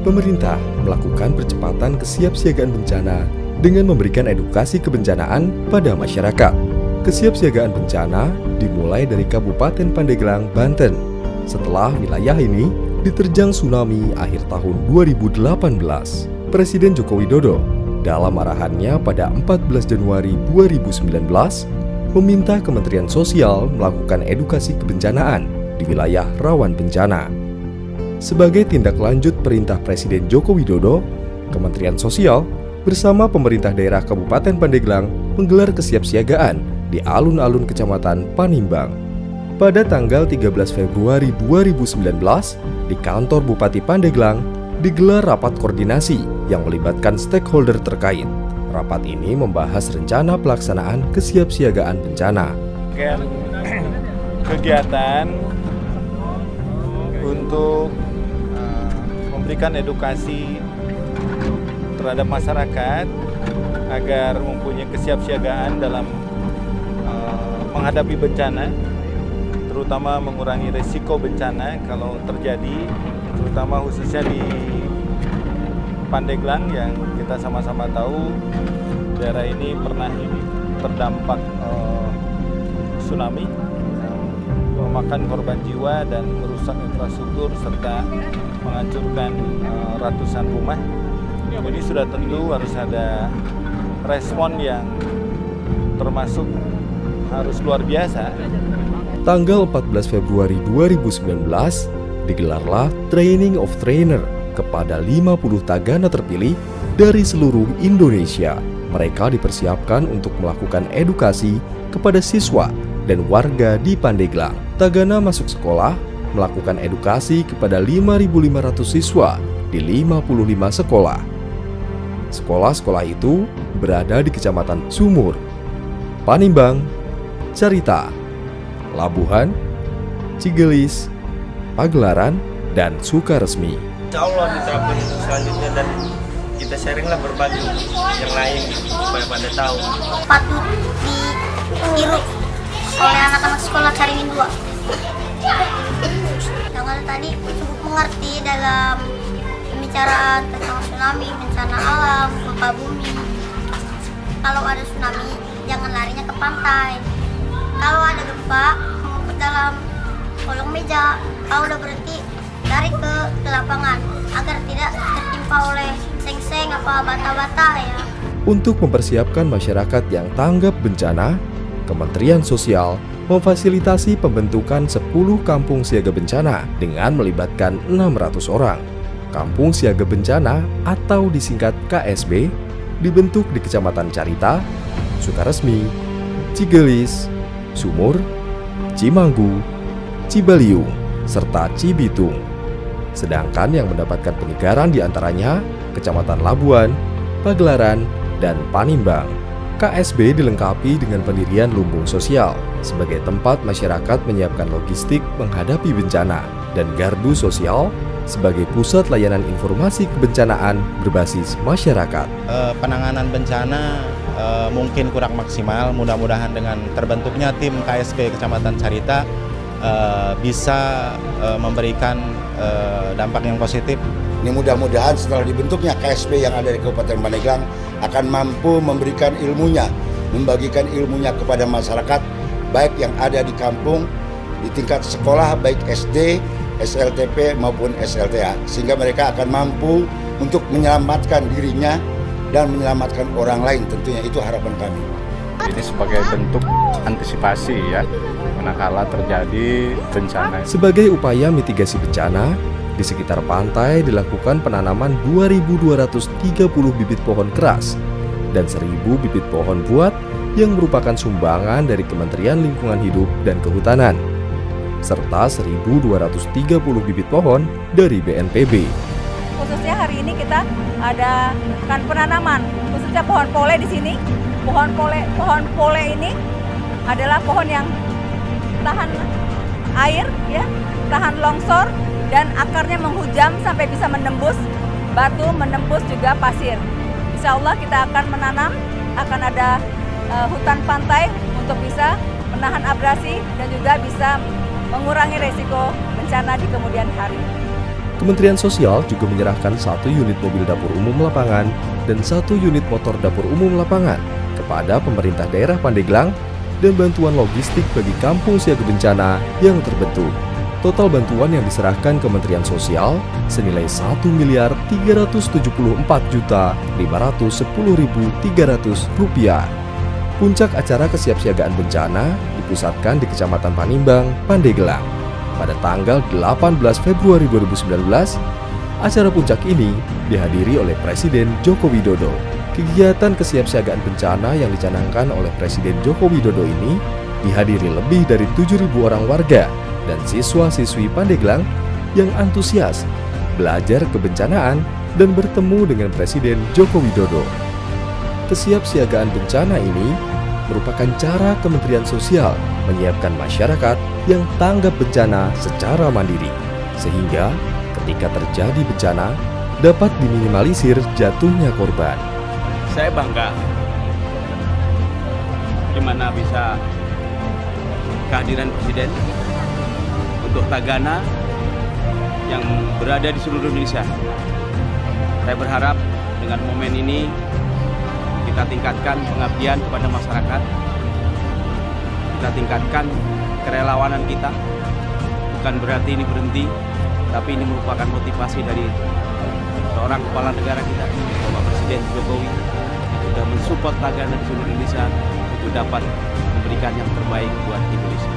pemerintah melakukan percepatan kesiapsiagaan bencana dengan memberikan edukasi kebencanaan pada masyarakat. Kesiapsiagaan bencana dimulai dari Kabupaten Pandeglang, Banten, setelah wilayah ini diterjang tsunami akhir tahun 2018. Presiden Joko Widodo dalam arahannya pada 14 Januari 2019 meminta Kementerian Sosial melakukan edukasi kebencanaan di wilayah rawan bencana. Sebagai tindak lanjut perintah Presiden Joko Widodo, Kementerian Sosial bersama pemerintah daerah Kabupaten Pandeglang menggelar kesiapsiagaan di alun-alun Kecamatan Panimbang. Pada tanggal 13 Februari 2019, di kantor Bupati Pandeglang digelar rapat koordinasi yang melibatkan stakeholder terkait. Rapat ini membahas rencana pelaksanaan kesiapsiagaan bencana. Kegiatan untuk memberikan edukasi terhadap masyarakat agar mempunyai kesiapsiagaan dalam menghadapi bencana, terutama mengurangi risiko bencana kalau terjadi, terutama khususnya di Pandeglang yang kita sama-sama tahu daerah ini pernah terdampak tsunami, memakan korban jiwa dan merusak infrastruktur serta menghancurkan ratusan rumah. Jadi sudah tentu harus ada respon yang termasuk harus luar biasa. Tanggal 14 Februari 2019 digelarlah Training of Trainer kepada 50 tagana terpilih dari seluruh Indonesia. Mereka dipersiapkan untuk melakukan edukasi kepada siswa dan warga di Pandeglang. Tagana masuk sekolah melakukan edukasi kepada 5.500 siswa di 55 sekolah. Sekolah-sekolah itu berada di Kecamatan Sumur, Panimbang, Carita, Labuhan, Cigelis, Pagelaran, dan Sukaresmi. Insya Allah diterapkan selanjutnya dan kita sharinglah berbagi yang lain supaya pada tahu. Patut ditiru oleh anak-anak sekolah Caringin 2. Yang tadi cukup mengerti dalam pembicaraan tentang tsunami, bencana alam, gempa bumi. Kalau ada tsunami, jangan larinya ke pantai. Kalau ada gempa, ngumpet dalam kolong meja. Kalau udah berhenti, lari ke lapangan agar tidak tertimpa oleh seng-seng apa bata-bata ya. Untuk mempersiapkan masyarakat yang tanggap bencana, Kementerian Sosial memfasilitasi pembentukan 10 kampung siaga bencana dengan melibatkan 600 orang. Kampung Siaga Bencana atau disingkat KSB dibentuk di Kecamatan Carita, Sukaresmi, Cigelis, Sumur, Cimanggu, Cibaliung, serta Cibitung. Sedangkan yang mendapatkan penyegaran diantaranya Kecamatan Labuan, Pagelaran, dan Panimbang. KSB dilengkapi dengan pendirian lumbung sosial sebagai tempat masyarakat menyiapkan logistik menghadapi bencana dan gardu sosial sebagai pusat layanan informasi kebencanaan berbasis masyarakat. Penanganan bencana mungkin kurang maksimal, mudah-mudahan dengan terbentuknya tim KSB Kecamatan Carita bisa memberikan dampak yang positif. Ini mudah-mudahan setelah dibentuknya KSB yang ada di Kabupaten Pandeglang akan mampu memberikan ilmunya, membagikan ilmunya kepada masyarakat, baik yang ada di kampung, di tingkat sekolah, baik SD, SLTP maupun SLTA, sehingga mereka akan mampu untuk menyelamatkan dirinya dan menyelamatkan orang lain, tentunya itu harapan kami. Ini sebagai bentuk antisipasi ya, manakala terjadi bencana. Sebagai upaya mitigasi bencana, di sekitar pantai dilakukan penanaman 2.230 bibit pohon keras dan 1.000 bibit pohon buat yang merupakan sumbangan dari Kementerian Lingkungan Hidup dan Kehutanan, serta 1.230 bibit pohon dari BNPB. Khususnya hari ini kita adakan penanaman, khususnya pohon pole di sini. Pohon pole ini adalah pohon yang tahan air, ya, tahan longsor, dan akarnya menghujam sampai bisa menembus batu, menembus juga pasir. Insya Allah kita akan menanam, akan ada hutan pantai untuk bisa menahan abrasi dan juga bisa mengurangi resiko bencana di kemudian hari. Kementerian Sosial juga menyerahkan 1 unit mobil dapur umum lapangan dan 1 unit motor dapur umum lapangan kepada pemerintah daerah Pandeglang dan bantuan logistik bagi kampung siaga bencana yang terbentuk. Total bantuan yang diserahkan Kementerian Sosial senilai Rp1.374.510.300. Puncak acara kesiapsiagaan bencana dipusatkan di Kecamatan Panimbang, Pandeglang. Pada tanggal 18 Februari 2019, acara puncak ini dihadiri oleh Presiden Joko Widodo. Kegiatan kesiapsiagaan bencana yang dicanangkan oleh Presiden Joko Widodo ini dihadiri lebih dari 7.000 orang warga dan siswa-siswi Pandeglang yang antusias belajar kebencanaan dan bertemu dengan Presiden Joko Widodo. Kesiapsiagaan bencana ini merupakan cara Kementerian Sosial menyiapkan masyarakat yang tanggap bencana secara mandiri, sehingga ketika terjadi bencana dapat diminimalisir jatuhnya korban. Saya bangga gimana bisa kehadiran Presiden untuk Tagana yang berada di seluruh Indonesia. Saya berharap dengan momen ini kita tingkatkan pengabdian kepada masyarakat, kita tingkatkan kerelawanan kita. Bukan berarti ini berhenti, tapi ini merupakan motivasi dari seorang kepala negara kita, Bapak Presiden Jokowi, sudah mensupport Tagana di seluruh Indonesia untuk dapat memberikan yang terbaik buat Indonesia.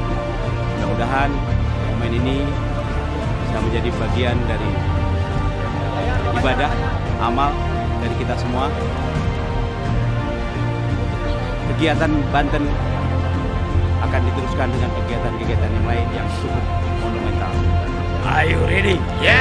Mudah-mudahan momen ini bisa menjadi bagian dari ibadah, amal dari kita semua. Kegiatan Banten akan diteruskan dengan kegiatan-kegiatan yang lain yang cukup monumental. Are you ready? Yeah!